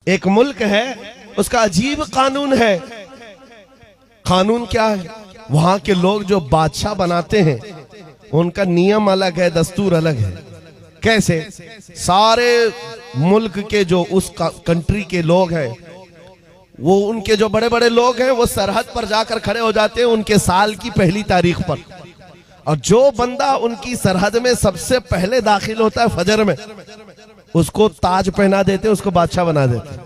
एक मुल्क है, उसका अजीब कानून है। कानून क्या है? वहां के लोग जो बादशाह बनाते हैं उनका नियम अलग है, दस्तूर अलग है। कैसे? सारे मुल्क के जो उस कंट्री के लोग हैं, वो उनके जो बड़े बड़े लोग हैं वो सरहद पर जाकर खड़े हो जाते हैं उनके साल की पहली तारीख पर। और जो बंदा उनकी सरहद में सबसे पहले दाखिल होता है फजर में, उसको ताज पहना देते, उसको बादशाह बना देते।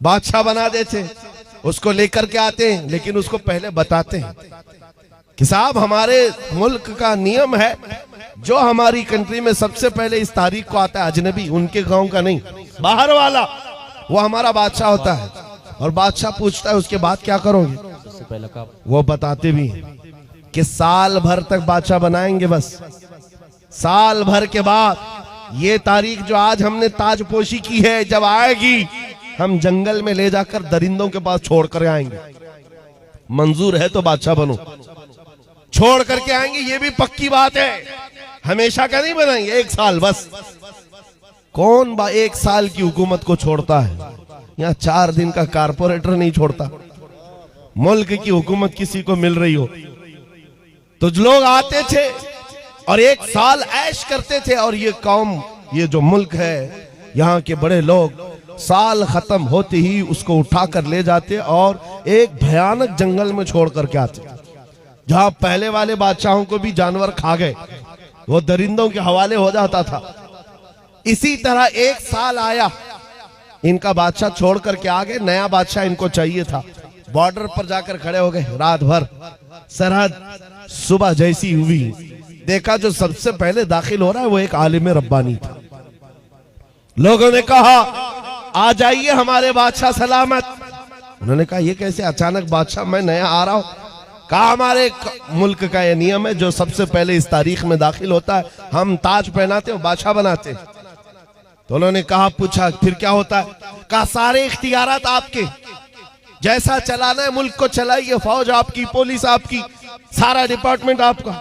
बादशाह बना देते, उसको लेकर के आते हैं, लेकिन उसको पहले बताते हैं कि साहब हमारे मुल्क का नियम है, जो हमारी कंट्री में सबसे पहले इस तारीख को आता है अजनबी, उनके गांव का नहीं, बाहर वाला, वो हमारा बादशाह होता है। और बादशाह पूछता है उसके बाद क्या करोगे? सबसे पहले वो बताते भी हैं कि साल भर तक बादशाह बनाएंगे, बस साल भर के बाद ये तारीख जो आज हमने ताजपोशी की है, जब आएगी हम जंगल में ले जाकर दरिंदों के पास छोड़ कर आएंगे। मंजूर है तो बादशाह बनो, छोड़ करके आएंगे, ये भी पक्की बात है। हमेशा का नहीं बनाएंगे, एक साल बस। कौन एक साल की हुकूमत को छोड़ता है? यहाँ 4 दिन का कारपोरेटर नहीं छोड़ता। मुल्क की हुकूमत किसी को मिल रही हो तो लोग आते थे और एक साल ऐश करते थे। और ये कौम, ये जो मुल्क है, यहाँ के बड़े लोग साल खत्म होते ही उसको उठाकर ले जाते और एक भयानक जंगल में छोड़ करके आते, जहां पहले वाले बादशाहों को भी जानवर खा गए, वो दरिंदों के हवाले हो जाता था। इसी तरह एक साल आया, इनका बादशाह छोड़ करके आ गए, नया बादशाह इनको चाहिए था। बॉर्डर पर जाकर खड़े हो गए, रात भर सरहद। सुबह जैसी हुई, देखा जो सबसे पहले दाखिल हो रहा है वो एक आलिम रब्बानी था। लोगों ने कहा आ जाइए हमारे बादशाह सलामत। उन्होंने कहा ये कैसे अचानक बादशाह, मैं नया आ रहा हूं। कहा हमारे मुल्क का ये नियम है, जो सबसे पहले इस तारीख में दाखिल होता है हम ताज पहनाते हैं, बादशाह बनाते हैं। तो उन्होंने कहा, पूछा फिर क्या होता है? कहा सारे इख्तियारात आपके, जैसा चलाना है मुल्क को चलाइए, फौज आपकी, पुलिस आपकी, सारा डिपार्टमेंट आपका।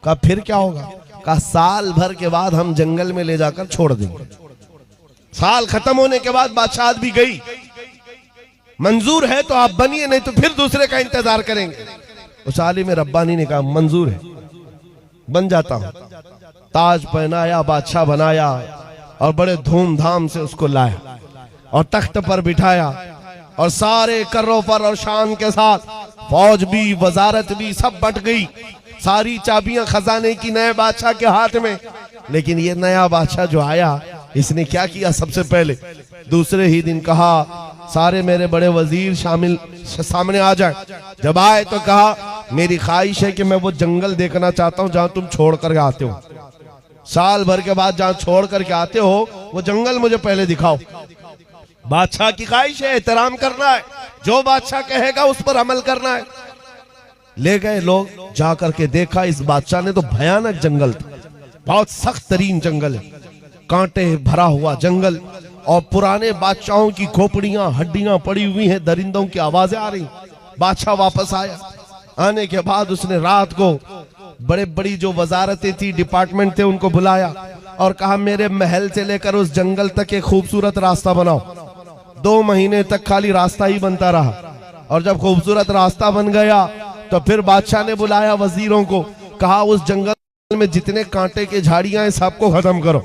कहा फिर क्या होगा? कहा साल भर के बाद हम जंगल में ले जाकर छोड़ देंगे। साल खत्म होने के बाद बादशाह भी गई, मंजूर है तो आप बनिए, नहीं तो फिर दूसरे का इंतजार करेंगे। उस आलिम रब्बानी ने कहा मंजूर है, बन जाता हूं। ताज पहनाया, बादशाह बनाया और बड़े धूमधाम से उसको लाया और तख्त पर बिठाया और सारे कर्रों पर और शान के साथ फौज भी, वजारत भी, सब बट गई। सारी चाबियां खजाने की नए बादशाह के हाथ में। लेकिन ये नया बादशाह जो आया, इसने क्या किया? सबसे पहले दूसरे ही दिन कहा सारे मेरे बड़े वजीर सामने आ जाए। जब आए तो कहा मेरी ख्वाहिश है कि मैं वो जंगल देखना चाहता हूं जहां तुम छोड़ कर आते हो। साल भर के बाद जहां छोड़ करके आते हो वो जंगल मुझे पहले दिखाओ। बादशाह की ख्वाहिश है, एहतराम करना है, जो बादशाह कहेगा उस पर अमल करना है। ले गए लोग, जा करके देखा इस बादशाह ने तो भयानक जंगल था, बहुत सख्त तरीन जंगल है, कांटे भरा हुआ जंगल, और पुराने बादशाहों की खोपड़ियां, हड्डियां पड़ी हुई हैं, दरिंदों की आवाजें आ रही। बादशाह वापस आया। आने के बाद उसने रात को बड़े बड़ी जो वजारतें थी, डिपार्टमेंट थे, उनको बुलाया और कहा मेरे महल से लेकर उस जंगल तक एक खूबसूरत रास्ता बनाओ। 2 महीने तक खाली रास्ता ही बनता रहा। और जब खूबसूरत रास्ता बन गया तो फिर बादशाह ने बुलाया वजीरों को, कहा उस जंगल में जितने कांटे के झाड़ियां हैं सबको खत्म करो,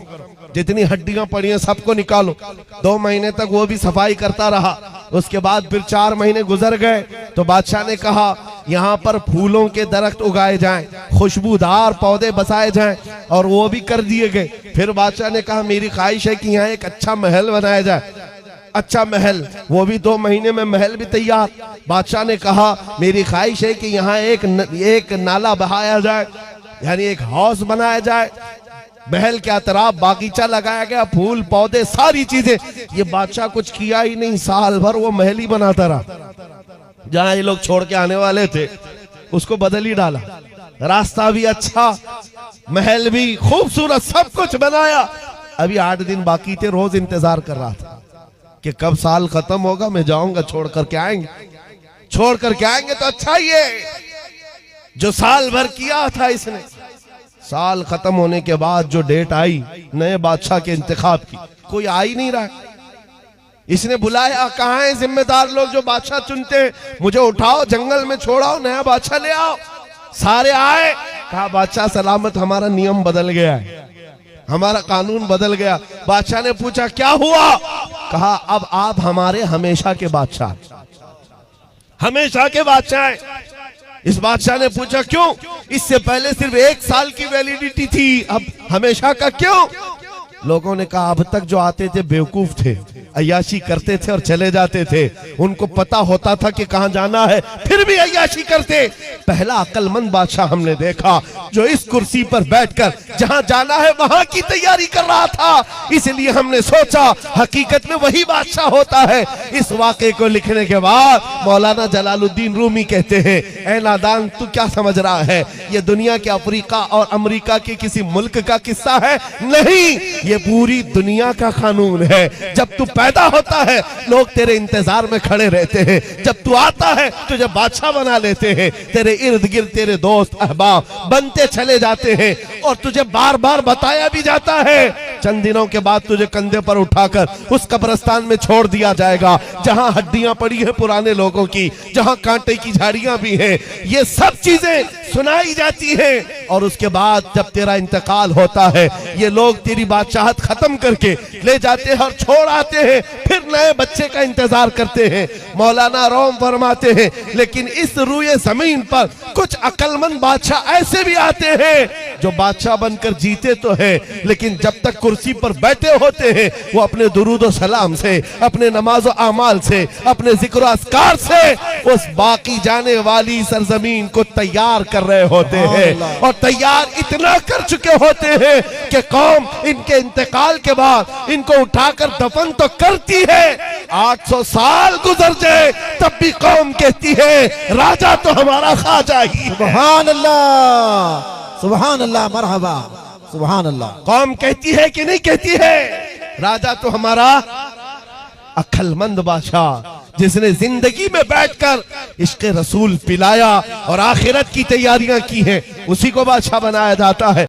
जितनी हड्डियां पड़ी हैं सबको निकालो। 2 महीने तक वो भी सफाई करता रहा। उसके बाद फिर 4 महीने गुजर गए तो बादशाह ने कहा यहाँ पर फूलों के दरख्त उगाए जाएं, खुशबूदार पौधे बसाए जाएं, और वो भी कर दिए गए। फिर बादशाह ने कहा मेरी ख्वाहिश है कि यहाँ एक अच्छा महल बनाया जाए। अच्छा महल, वो भी 2 महीने में महल भी तैयार। बादशाह ने कहा मेरी ख्वाहिश है कि यहाँ एक नाला बहाया जाए, यानी एक हाउस बनाया जाए। महल के अतराफ बागीचा लगाया गया, फूल पौधे सारी चीजें। ये बादशाह कुछ किया ही नहीं, साल भर वो महल ही बनाता रहा। जहां ये लोग छोड़ के आने वाले थे उसको बदल ही डाला। रास्ता भी अच्छा, महल भी खूबसूरत, सब कुछ बनाया। अभी 8 दिन बाकी थे, रोज इंतजार कर रहा था कि कब साल खत्म होगा, मैं जाऊंगा, छोड़ करके आएंगे। छोड़ करके आएंगे तो अच्छा ही है, जो साल भर किया था इसने। साल खत्म होने के बाद जो डेट आई नए बादशाह के इंतखाब की, कोई आ ही नहीं रहा। इसने बुलाया, कहाँ है जिम्मेदार लोग जो बादशाह चुनते हैं, मुझे उठाओ जंगल में छोड़ाओ, नया बादशाह ले आओ। सारे आए, कहा बादशाह सलामत, हमारा नियम बदल गया है, हमारा कानून बदल गया। बादशाह ने पूछा क्या हुआ? कहा अब आप हमारे हमेशा के बादशाह, हमेशा के बादशाह हैं। इस बादशाह ने पूछा क्यों? इससे पहले सिर्फ 1 साल की वैलिडिटी थी, अब हमेशा का क्यों? लोगों ने कहा अब तक जो आते थे बेवकूफ थे, अय्याशी करते थे और चले जाते थे, उनको पता होता था कि कहां जाना है फिर भी अय्याशी करते। पहला अक्लमंद बादशाह हमने देखा जो इस कुर्सी पर बैठकर जहां जाना है वहां की तैयारी कर रहा था, इसलिए हमने सोचा हकीकत में वही बादशाह होता है। इस वाक़े को लिखने के बाद मौलाना जलालुद्दीन रूमी कहते हैं, ऐ नादान तू क्या समझ रहा है, ये दुनिया के अफ्रीका और अमेरिका के किसी मुल्क का किस्सा है? नहीं, ये पूरी दुनिया का कानून है। जब तू पैदा होता है लोग तेरे इंतजार में खड़े रहते हैं, जब तू आता है तुझे बादशाह बना लेते हैं, तेरे इर्द गिर्द तेरे दोस्त अहबाब बनते चले जाते हैं और तुझे बार बार बताया भी जाता है चंद दिनों के बाद तुझे कंधे पर उठाकर उस कब्रिस्तान में छोड़ दिया जाएगा जहां हड्डियां पड़ी हैं पुराने लोगों की, जहां कांटे की झाड़ियां भी हैं। ये सब चीजें सुनाई जाती हैं और उसके बाद जब तेरा इंतकाल होता है ये लोग तेरी बादशाहत खत्म करके ले जाते हैं और छोड़ आते हैं, फिर नए बच्चे का इंतजार करते हैं। मौलाना रोम फरमाते हैं लेकिन इस रूए जमीन पर कुछ अक्लमंद बादशाह ऐसे भी आते हैं जो बादशाह बनकर जीते तो है लेकिन जब तक कुर्सी पर बैठे होते हैं वो अपने दुरूद सलाम से, अपने नमाज आमाल से, अपने जिक्र अस्कार से उस बाकी जाने वाली सरजमीन को तैयार कर रहे होते हैं और तैयार इतना कर चुके होते हैं कि कौम इनके इंतकाल के बाद इनको उठाकर दफन तो करती है, 800 साल गुजर जाए तब भी कौम कहती है राजा तो हमारा ख्वाजा ही। सुभान अल्लाह, सुभान अल्लाह, मरहबा, सुभान अल्लाह। कौम कहती है कि नहीं कहती है? राजा तो हमारा अक्लमंद बादशाह जिसने जिंदगी में बैठकर इश्क़ रसूल पिलाया और आखिरत की तैयारियां की हैं, उसी को बादशाह बनाया जाता है।